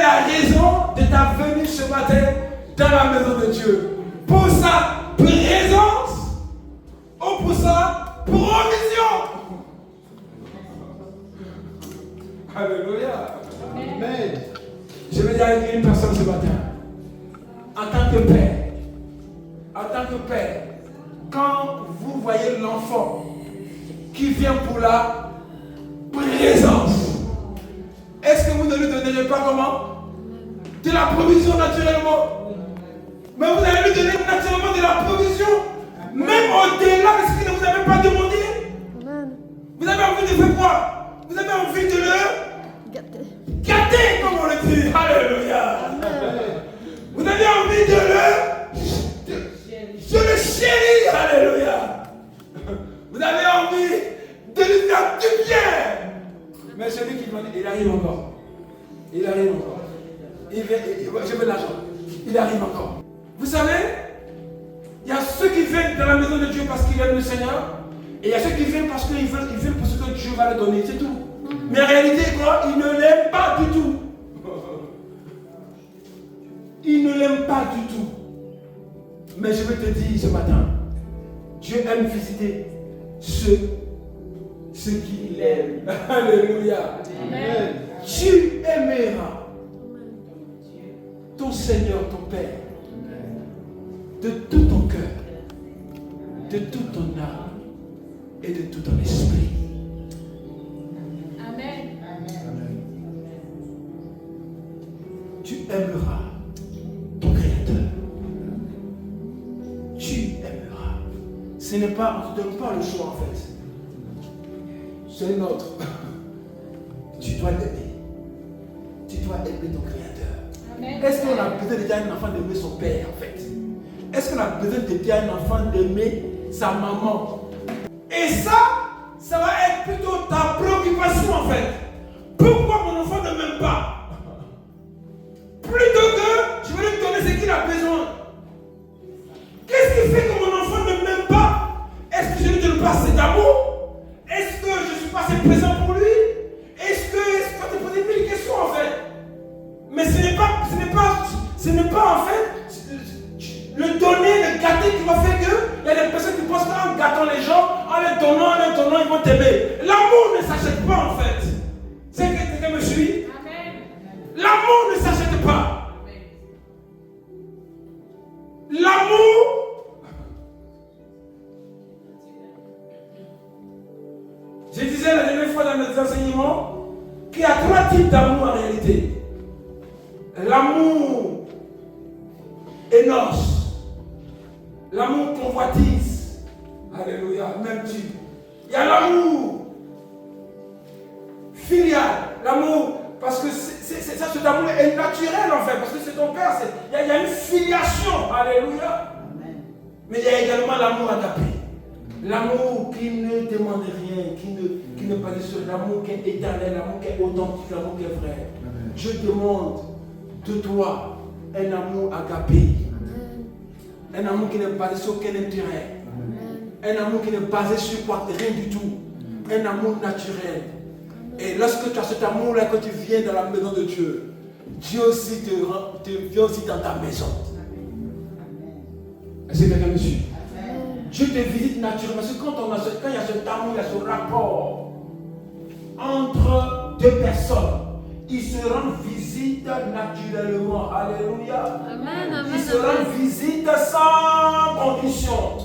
la raison de ta venue ce matin dans la maison de Dieu. Pour sa présence ou pour sa provision. Alléluia. Amen. Je vais dire à une personne ce matin. En tant que père, quand vous voyez l'enfant qui vient pour la présence, est-ce que vous ne lui donnerez pas comment? De la provision naturellement. Mais vous allez lui donner naturellement de la provision. Même au-delà de ce que vous n'avez pas demandé. Vous avez envie de faire quoi? Vous avez envie de le gâter, comme on le dit. Alléluia. Vous avez envie de le chérir. Alléluia. Vous avez envie de lui faire du bien. Mais celui qui demande, il arrive encore. Il arrive encore. Je veux l'argent. Il arrive encore. Vous savez, il y a ceux qui viennent dans la maison de Dieu parce qu'ils aiment le Seigneur. Et il y a ceux qui viennent parce qu'ils veulent pour ce que Dieu va leur donner. C'est tout. Mais en réalité, quoi, ils ne l'aiment pas du tout. Ils ne l'aiment pas du tout. Mais je veux te dire ce matin, Dieu aime visiter ceux qui l'aiment. Alléluia. Amen. Tu aimeras ton Seigneur, ton Père, de tout ton cœur, de toute ton âme et de tout ton esprit. Amen. Tu aimeras ton Créateur. Tu aimeras. Ce n'est pas, on ne te donne pas le choix en fait. C'est notre. Tu dois l'aimer. Tu dois aimer ton Créateur. Est-ce qu'on a besoin d'aider un enfant d'aimer son père en fait? Est-ce qu'on a besoin d'aider un enfant d'aimer sa maman? Et ça va être plutôt ta préoccupation en fait. Pourquoi mon enfant ne m'aime pas? Plutôt que je vais lui donner ce qu'il a besoin. Qu'est-ce qui fait que mon enfant ne m'aime pas? Est-ce que je ne lui donne pas cet amour? Est-ce que je ne suis pas assez présent pour lui? Est-ce que je peux te poser mille questions en fait? Mais ce n'est pas en fait le donner, le gâter qui va faire que il y a des personnes qui pensent qu'en gâtant les gens, en les donnant, ils vont t'aimer. L'amour ne s'achète pas en fait. C'est que quelqu'un me suit? L'amour ne s'achète pas. L'amour, je disais la dernière fois dans mes enseignements qu'il y a 3 types d'amour en réalité. L'amour énoce. L'amour convoitise. Alléluia, même type. Il y a l'amour filial. L'amour, parce que cet amour est naturel en fait, parce que c'est ton père. Il y a une filiation. Alléluia. Amen. Mais il y a également l'amour agapé. L'amour qui ne demande rien, qui ne parle sur l'amour qui est éternel, l'amour qui est authentique, l'amour qui est vrai. Amen. Je demande de toi un amour agapé. Un amour qui n'est basé sur aucun intérêt. Un amour qui n'est basé sur quoi? Rien du tout. Un amour naturel. Et lorsque tu as cet amour-là, quand tu viens dans la maison de Dieu, Dieu aussi te vient aussi dans ta maison. Est-ce que quelqu'un me suit? Dieu te visite naturellement. Parce que quand il y a cet amour, il y a ce rapport entre deux personnes, ils se rendent visite naturellement. Alléluia. Amen. Ils se rendent visite sans condition.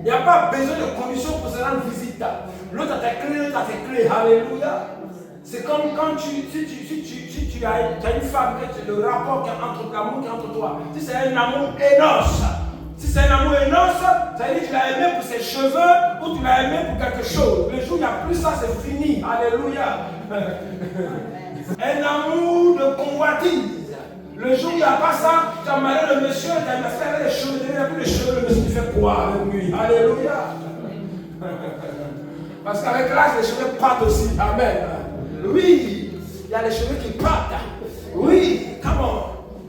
Il n'y a pas besoin de condition pour se rendre visite. L'autre a tes clés, l'autre a tes clés. Alléluia. C'est comme quand si tu as une femme, le rapport qui est entre l'amour qui est entre toi. Si c'est un amour énoce, si c'est un amour énoce, ça veut dire que tu l'as aimé pour ses cheveux ou tu l'as aimé pour quelque chose. Le jour où il n'y a plus ça, c'est fini. Alléluia. Un amour de convoitise. Le jour où il n'y a pas ça, tu as marié le monsieur, tu as fait les cheveux, il n'y a plus les cheveux, le monsieur tu fais quoi avec lui? Alléluia. Parce qu'avec l'âge, les cheveux partent aussi. Amen. Oui, il y a les cheveux qui partent. Oui, comment?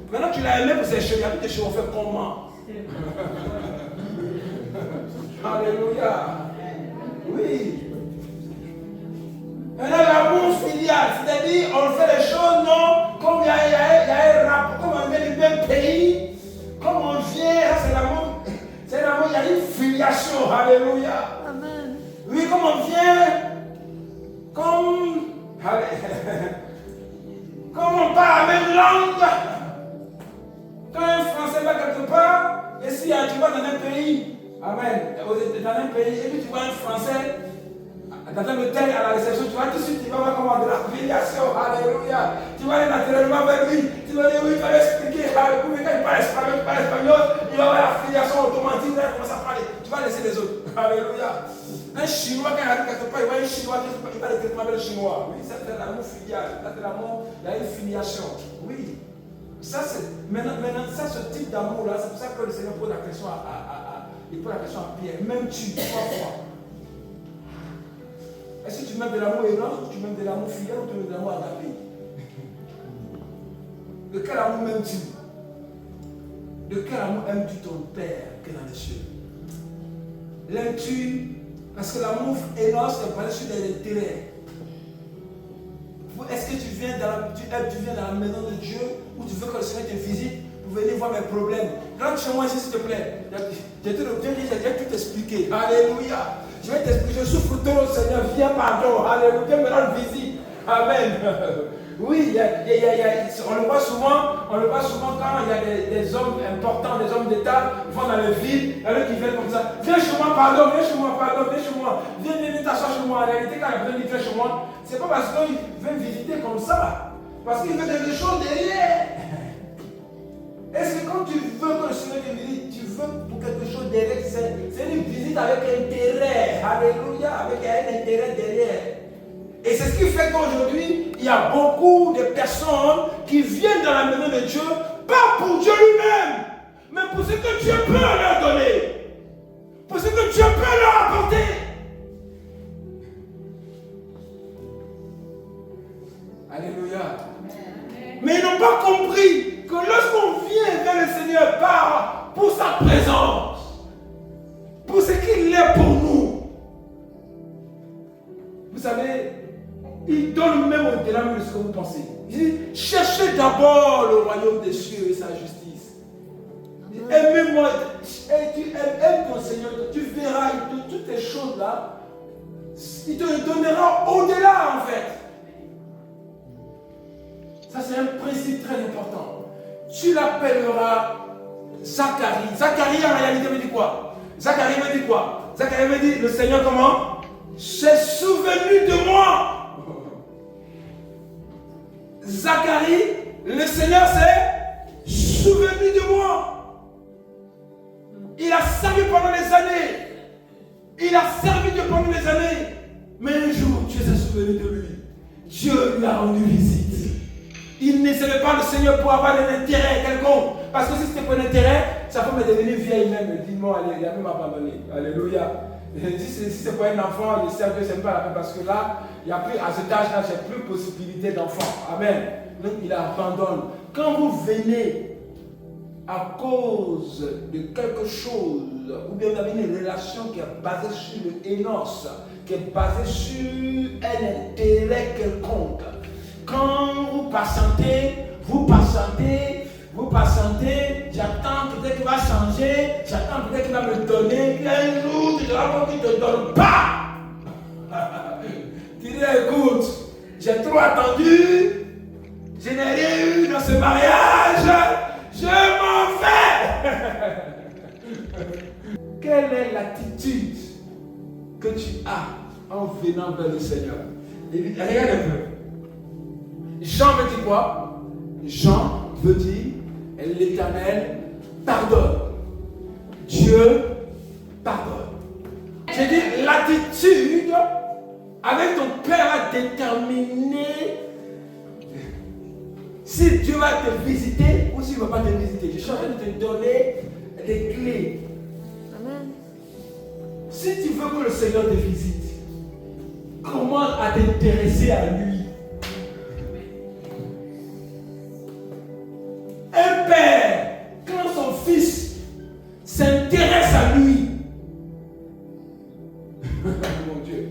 Maintenant tu l'as aimé pour ses cheveux, il n'y a plus de cheveux, on fait comment? Alléluia. Oui. Maintenant l'amour filial, c'est-à-dire on fait les choses non comme il y a langue. Quand un Français va quelque part, et si tu vas dans un pays, amen, dans un pays, et puis tu vois un Français, dans un hôtel à la réception, tu vas tout de suite, tu vas voir comment de la filiation, alléluia. Tu vas aller naturellement vers lui, tu vas dire oui, tu vas lui expliquer, alléluia, quand il parle espagnol, il va avoir la filiation automatique, là, il commence à parler, tu vas laisser les autres, alléluia. Un Chinois, quand il arrive quelque part, il voit un Chinois, il va aller directement vers le Chinois. Oui, ça c'est l'amour filial, ça c'est l'amour, il y a une filiation. Oui. Ça c'est, maintenant, ça, ce type d'amour-là, c'est pour ça que le Seigneur pose la question il pose la question à Pierre, même-tu 3 fois? Est-ce que tu m'aimes de l'amour énorme ou tu m'aimes de l'amour filial ou tu m'aimes de l'amour agapé? De quel amour m'aimes-tu? De quel amour aimes-tu ton Père qui est dans les cieux? L'aimes-tu? Parce que l'amour énorme, c'est basé sur des intérêts. Est-ce que tu viens dans la maison de Dieu ou tu veux que le Seigneur te visite pour venir voir mes problèmes? Rentre chez moi ici, s'il te plaît. J'ai tout expliqué. Alléluia. Je vais t'expliquer. Je souffre trop, Seigneur. Viens, pardon. Alléluia. Viens me rendre visite. Amen. Oui, on le voit souvent quand il y a des hommes importants, des hommes d'État qui vont dans les villes, il y en a qui viennent comme ça. Viens chez moi, pardon, viens chez moi, pardon, viens chez moi. Viens t'asseoir chez moi. En réalité, quand il a besoin de venir chez moi, c'est pas parce qu'il veut visiter comme ça. Parce qu'il veut quelque chose derrière. Est-ce que quand tu veux que le Seigneur te visite, tu veux pour quelque chose derrière? C'est une visite avec intérêt. Alléluia, avec un intérêt derrière. Et c'est ce qui fait qu'aujourd'hui, il y a beaucoup de personnes qui viennent dans la maison de Dieu, pas pour Dieu lui-même, mais pour ce que Dieu peut leur donner, pour ce que Dieu peut leur apporter. Alléluia. Mais ils n'ont pas compris que lorsqu'on vient vers le Seigneur pour sa présence, pour ce qu'il est pour nous, vous savez, il donne même au-delà de ce que vous pensez. Il dit, cherchez d'abord le royaume des cieux et sa justice. Aimez-moi, aime ton Seigneur, tu verras toutes ces choses-là, il te donnera au-delà en fait. Ça c'est un principe très important. Tu l'appelleras Zacharie. Zacharie en réalité veut dire quoi? Zacharie veut dire quoi? Zacharie veut dire, le Seigneur comment? S'est souvenu de moi. Zacharie, le Seigneur s'est souvenu de moi. Il a servi pendant des années. Il a servi Dieu pendant des années. Mais un jour, Dieu s'est souvenu de lui. Dieu lui a rendu visite. Il ne savait pas le Seigneur pour avoir un intérêt quelconque. Parce que si c'était pour un intérêt, sa femme est devenue vieille même. Dis-moi, il a même abandonné. Alléluia. Si c'est pour un enfant, le service, c'est pas la peine. Parce que là, il y a plus, à cet âge-là, il n'y a plus possibilité d'enfant. Amen. Donc il abandonne. Quand vous venez à cause de quelque chose, ou bien vous avez une relation qui est basée sur le énos, qui est basée sur un intérêt quelconque, quand vous patientez, j'attends peut-être qu'il va changer, j'attends peut-être qu'il va me donner, puis un jour, tu diras qu'il ne te donne pas. Tu dis, écoute, j'ai trop attendu, je n'ai rien eu dans ce mariage, je m'en vais. Quelle est l'attitude que tu as en venant vers le Seigneur? Regarde un peu. Jean veut dire quoi? Jean veut dire l'Éternel pardonne. Dieu pardonne. J'ai dit l'attitude avec ton Père va déterminer si Dieu va te visiter ou s'il ne va pas te visiter. Je suis en train de te donner des clés. Amen. Si tu veux que le Seigneur te visite, commence à t'intéresser à lui. Un père, quand son fils s'intéresse à lui, mon Dieu,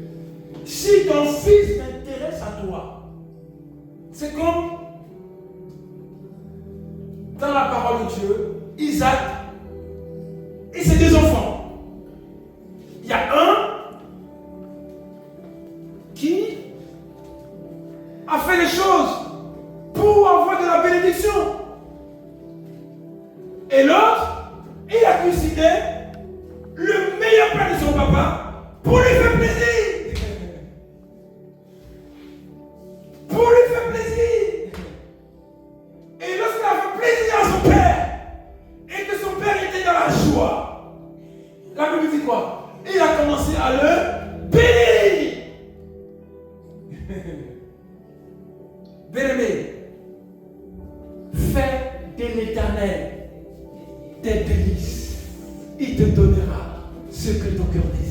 si ton fils s'intéresse à toi, c'est comme dans la parole de Dieu, Isaac et ses 2 enfants. Il y a un qui a fait les choses pour avoir de la bénédiction. bénédiction. Et l'autre, il a cuisiné le meilleur plat de son papa pour lui faire plaisir. Pour lui faire plaisir. Et lorsqu'il a fait plaisir à son père, et que son père était dans la joie, la Bible dit quoi? Il a commencé à le bénir. Bien-aimé, fais de l'Éternel tes délices. Il te donnera ce que ton cœur désire.